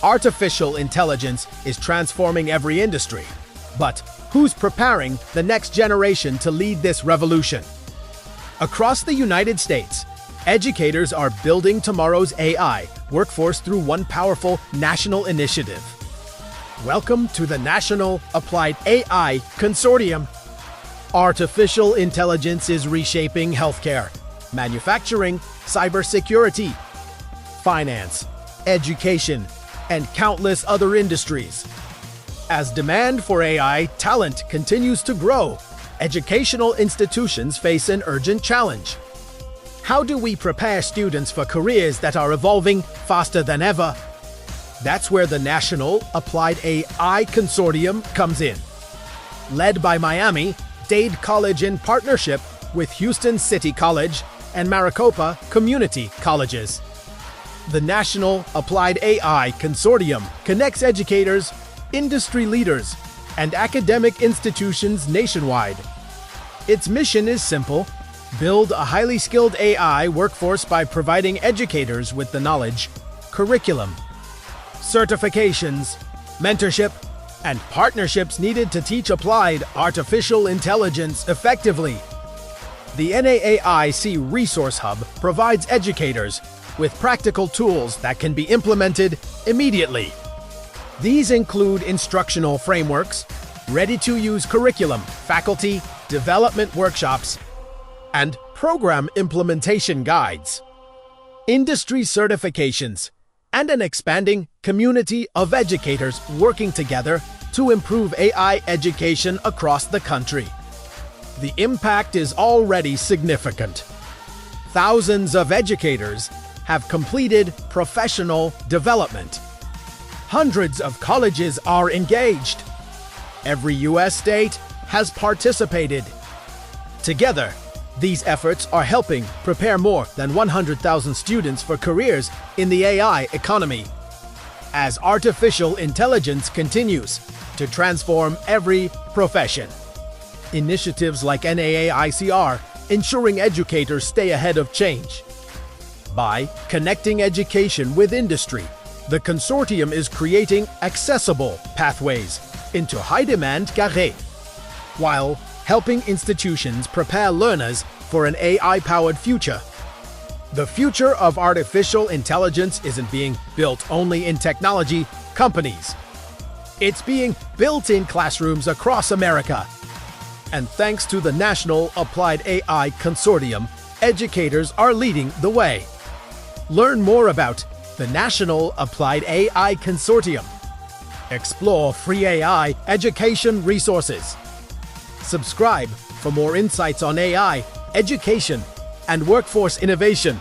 Artificial intelligence is transforming every industry. But who's preparing the next generation to lead this revolution? Across the United States, educators are building tomorrow's AI workforce through one powerful national initiative. Welcome to the National Applied AI Consortium. Artificial intelligence is reshaping healthcare, manufacturing, cybersecurity, finance, education, and countless other industries. As demand for AI talent continues to grow, educational institutions face an urgent challenge. How do we prepare students for careers that are evolving faster than ever? That's where the National Applied AI Consortium comes in. Led by Miami Dade College in partnership with Houston City College and Maricopa Community Colleges. The National Applied AI Consortium connects educators, industry leaders, and academic institutions nationwide. Its mission is simple: build a highly skilled AI workforce by providing educators with the knowledge, curriculum, certifications, mentorship, and partnerships needed to teach applied artificial intelligence effectively. The NAAIC Resource Hub provides educators with practical tools that can be implemented immediately. These include instructional frameworks, ready-to-use curriculum, faculty development workshops, and program implementation guides, industry certifications, and an expanding community of educators working together to improve AI education across the country. The impact is already significant. Thousands of educators have completed professional development. Hundreds of colleges are engaged. Every U.S. state has participated. Together, these efforts are helping prepare more than 100,000 students for careers in the AI economy. As artificial intelligence continues to transform every profession, initiatives like NAAIC are ensuring educators stay ahead of change. By connecting education with industry, the consortium is creating accessible pathways into high-demand careers, while helping institutions prepare learners for an AI-powered future. The future of artificial intelligence isn't being built only in technology companies. It's being built in classrooms across America. And thanks to the National Applied AI Consortium, educators are leading the way. Learn more about the National Applied AI Consortium. Explore free AI education resources. Subscribe for more insights on AI, education, and workforce innovation.